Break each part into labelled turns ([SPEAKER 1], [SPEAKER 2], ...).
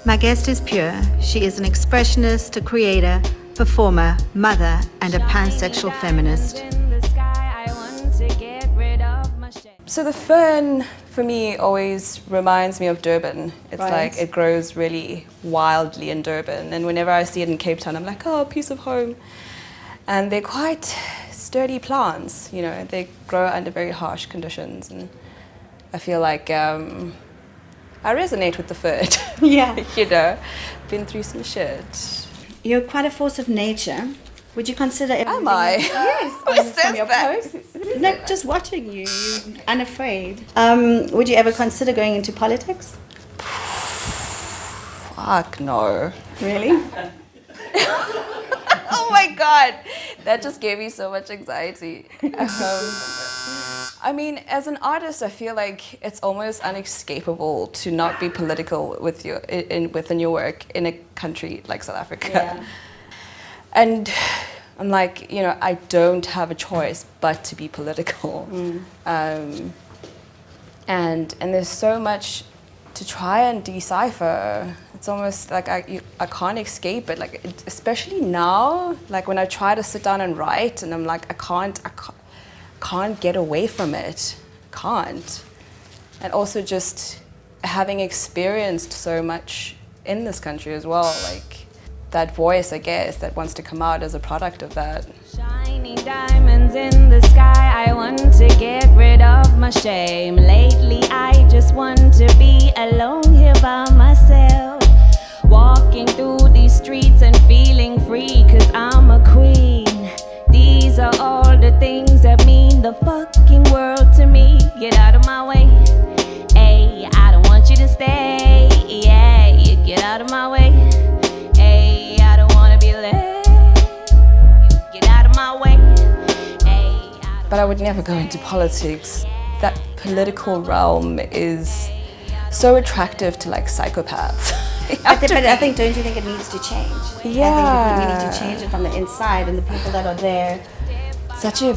[SPEAKER 1] My guest is pure. She is an expressionist, a creator, performer, mother, and a pansexual feminist.
[SPEAKER 2] So the fern, for me, always reminds me of Durban. It's like it grows really wildly in Durban. And whenever I see it in Cape Town, I'm like, oh, a piece of home. And they're quite sturdy plants, you know. They grow under very harsh conditions. And I feel like I resonate with the fern.
[SPEAKER 1] Yeah.
[SPEAKER 2] You know, been through some shit.
[SPEAKER 1] You're quite a force of nature. Would you consider everything?
[SPEAKER 2] Am I?
[SPEAKER 1] Yes. From your posts. No, just watching you, you're unafraid. Would you ever consider going into politics?
[SPEAKER 2] Fuck no.
[SPEAKER 1] Really?
[SPEAKER 2] Oh my God, that just gave me so much anxiety. I mean, as an artist, I feel like it's almost unescapable to not be political with within your work in a country like South Africa.
[SPEAKER 1] Yeah.
[SPEAKER 2] And I'm like, you know, I don't have a choice but to be political. And there's so much to try and decipher. It's almost like I can't escape it. Like especially now, like when I try to sit down and write, and I'm like, I can't get away from it. Can't. And also just having experienced so much in this country as well, like that voice, I guess, that wants to come out as a product of that.
[SPEAKER 3] Shiny diamonds in the sky, I want to get rid of my shame. Lately I just want to be alone here by myself, walking through these streets and feeling free, cause I'm a queen. These are all the things that mean the fucking world to me. Get out of my way, hey, I don't want you to stay, yeah, you get out of my way.
[SPEAKER 2] But I would never go into politics. That political realm is so attractive to like psychopaths.
[SPEAKER 1] But I think, don't you think it needs to change?
[SPEAKER 2] Yeah.
[SPEAKER 1] I think we need to change it from the inside, and the people that are there.
[SPEAKER 2] Such a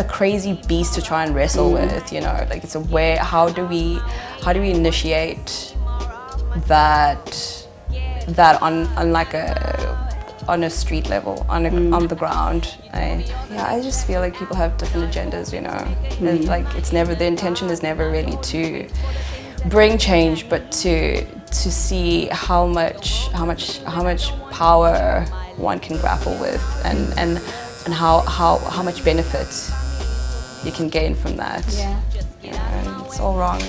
[SPEAKER 2] crazy beast to try and wrestle with, you know. Like it's a way. How do we initiate that on like on a street level, on the ground? I just feel like people have different agendas, you know. Like it's never, the intention is never really to bring change, but to see how much power one can grapple with, and how much benefit you can gain from that. Yeah. And it's all wrong.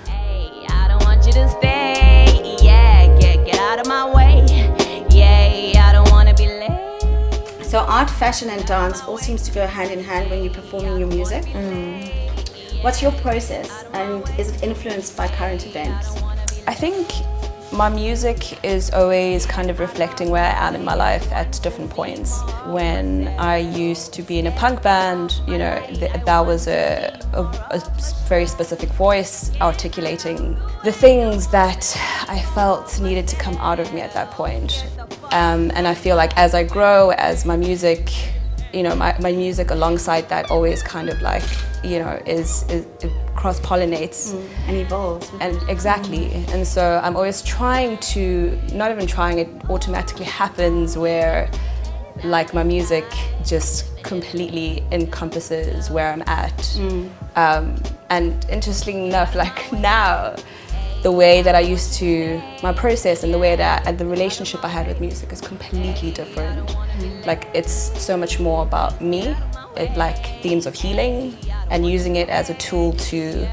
[SPEAKER 3] Hey, I don't want you to stay. Yeah, get out of my way. Yeah, I don't want to be late.
[SPEAKER 1] So art, fashion, and dance all seems to go hand in hand when you're performing your music. What's your process, and is it influenced by current events?
[SPEAKER 2] I think my music is always kind of reflecting where I am in my life at different points. When I used to be in a punk band, you know, that was a very specific voice articulating the things that I felt needed to come out of me at that point. And I feel like as I grow, as my music, you know, my music alongside that always kind of like, you know, it cross-pollinates.
[SPEAKER 1] And evolves.
[SPEAKER 2] And exactly. And so I'm always trying to, not even trying, it automatically happens where like my music just completely encompasses where I'm at. And interestingly enough, like now, the way that I used to, my process and the way that, and the relationship I had with music is completely different. Like it's so much more about me, like themes of healing, and using it as a tool to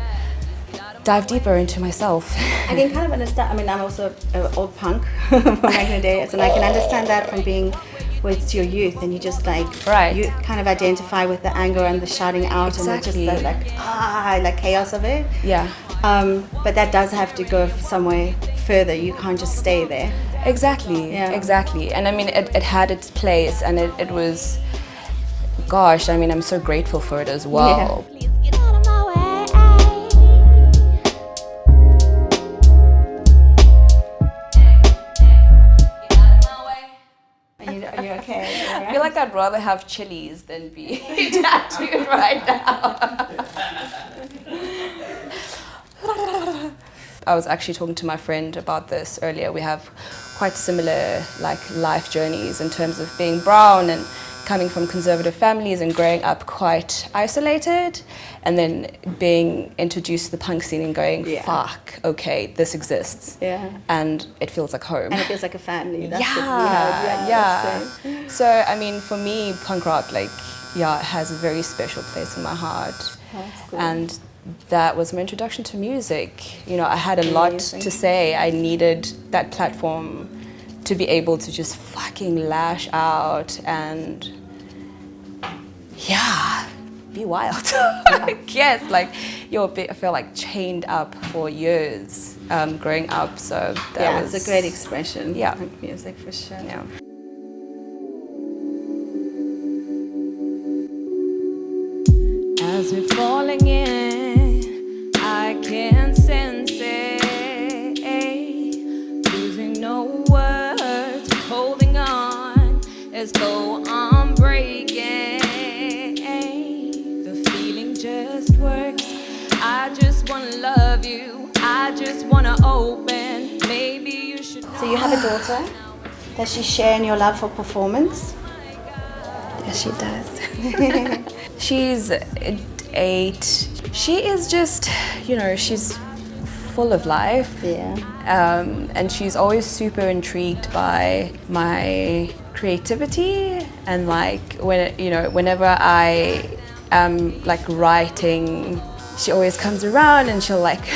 [SPEAKER 2] dive deeper into myself.
[SPEAKER 1] I can kind of understand, I mean, I'm also an old punk from back in the day, so I can understand that from being with your youth, and you just like, you kind of identify with the anger and the shouting out.
[SPEAKER 2] Exactly.
[SPEAKER 1] And the just like chaos of it.
[SPEAKER 2] Yeah.
[SPEAKER 1] But that does have to go somewhere further. You can't just stay there.
[SPEAKER 2] Exactly,
[SPEAKER 1] yeah.
[SPEAKER 2] Exactly. And I mean, it had its place, and it was, gosh, I mean, I'm so grateful for it as well.
[SPEAKER 3] Please get out of my way.
[SPEAKER 1] Are you okay?
[SPEAKER 2] I feel like I'd rather have chilies than be tattooed right now. I was actually talking to my friend about this earlier. We have quite similar like life journeys in terms of being brown and coming from conservative families and growing up quite isolated, and then being introduced to the punk scene and going, fuck, okay, this exists.
[SPEAKER 1] Yeah.
[SPEAKER 2] And it feels like home.
[SPEAKER 1] And it feels like a family. That's
[SPEAKER 2] Yeah. So, I mean, for me, punk rock, like, has a very special place in my heart.
[SPEAKER 1] Oh, that's cool.
[SPEAKER 2] And that was my introduction to music. You know, I had a lot to say. I needed that platform to be able to just fucking lash out and be wild. Yes, like I feel like chained up for years growing up. So that was
[SPEAKER 1] it's a great expression.
[SPEAKER 2] Yeah,
[SPEAKER 1] punk music for sure.
[SPEAKER 2] Yeah.
[SPEAKER 3] As we're falling in, I can sense it. Losing no words, holding on as though I'm breaking. The feeling just works. I just wanna love you. I just wanna open. Maybe you should.
[SPEAKER 1] So you have a daughter. Does she share in your love for performance?
[SPEAKER 2] Yes, she does. She's 8. She is just, you know, she's full of life.
[SPEAKER 1] Yeah.
[SPEAKER 2] And she's always super intrigued by my creativity, and like whenever I am like writing, she always comes around and she'll like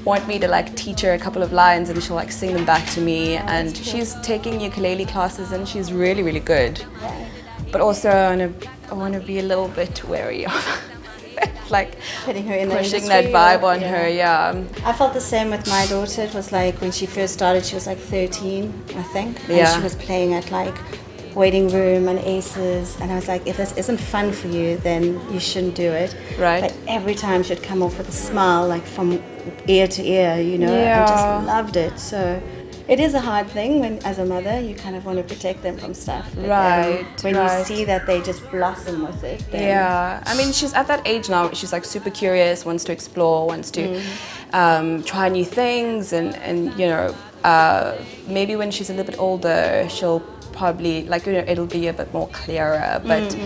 [SPEAKER 2] want me to like teach her a couple of lines, and she'll like sing them back to me. And she's taking ukulele classes and she's really, really good. But also I want to be a little bit wary of like
[SPEAKER 1] putting her in
[SPEAKER 2] pushing
[SPEAKER 1] the
[SPEAKER 2] that vibe
[SPEAKER 1] or,
[SPEAKER 2] on her. Yeah.
[SPEAKER 1] I felt the same with my daughter. It was like when she first started, she was like 13, I think. And
[SPEAKER 2] Yeah.
[SPEAKER 1] she was playing at like Waiting Room and Aces. And I was like, if this isn't fun for you, then you shouldn't do it.
[SPEAKER 2] Right.
[SPEAKER 1] But every time she'd come off with a smile, like from ear to ear, you know,
[SPEAKER 2] Yeah.
[SPEAKER 1] and just loved it. So it is a hard thing when, as a mother, you kind of want to protect them from stuff. But
[SPEAKER 2] Right,
[SPEAKER 1] when
[SPEAKER 2] right.
[SPEAKER 1] you see that they just blossom with it, then
[SPEAKER 2] Yeah, I mean, she's at that age now. She's like super curious, wants to explore, wants to try new things, and you know, maybe when she's a little bit older, she'll probably like, you know, it'll be a bit more clearer. But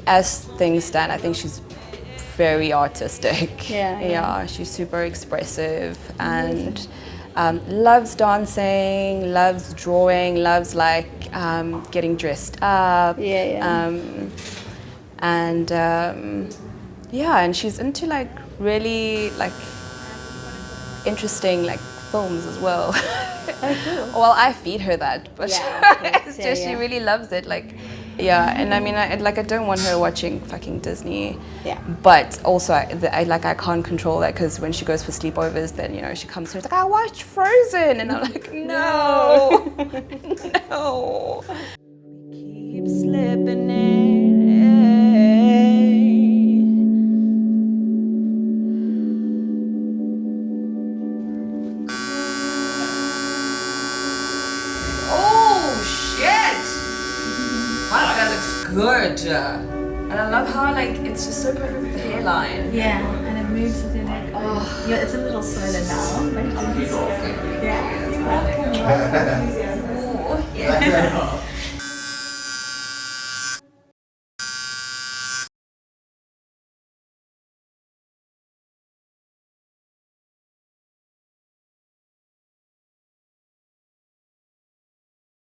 [SPEAKER 2] as things stand, I think she's very artistic.
[SPEAKER 1] Yeah.
[SPEAKER 2] She's super expressive and loves dancing, loves drawing, loves like getting dressed up. And she's into like really like interesting like films as well.
[SPEAKER 1] Oh, cool.
[SPEAKER 2] Well, I feed her that, but it's
[SPEAKER 1] Yeah,
[SPEAKER 2] just she really loves it. Like, and I mean, I don't want her watching fucking Disney.
[SPEAKER 1] Yeah.
[SPEAKER 2] But also, I can't control that, because when she goes for sleepovers, then, you know, she comes here, it's like, I watched Frozen, and I'm like, no, no.
[SPEAKER 3] Keep slipping in.
[SPEAKER 2] Wow, that looks good. And I love how like it's just so perfect with the hairline.
[SPEAKER 1] Yeah, and it moves with your neck. Oh, yeah, it's a little solo now, but yeah, it's cool.
[SPEAKER 2] Oh, yeah.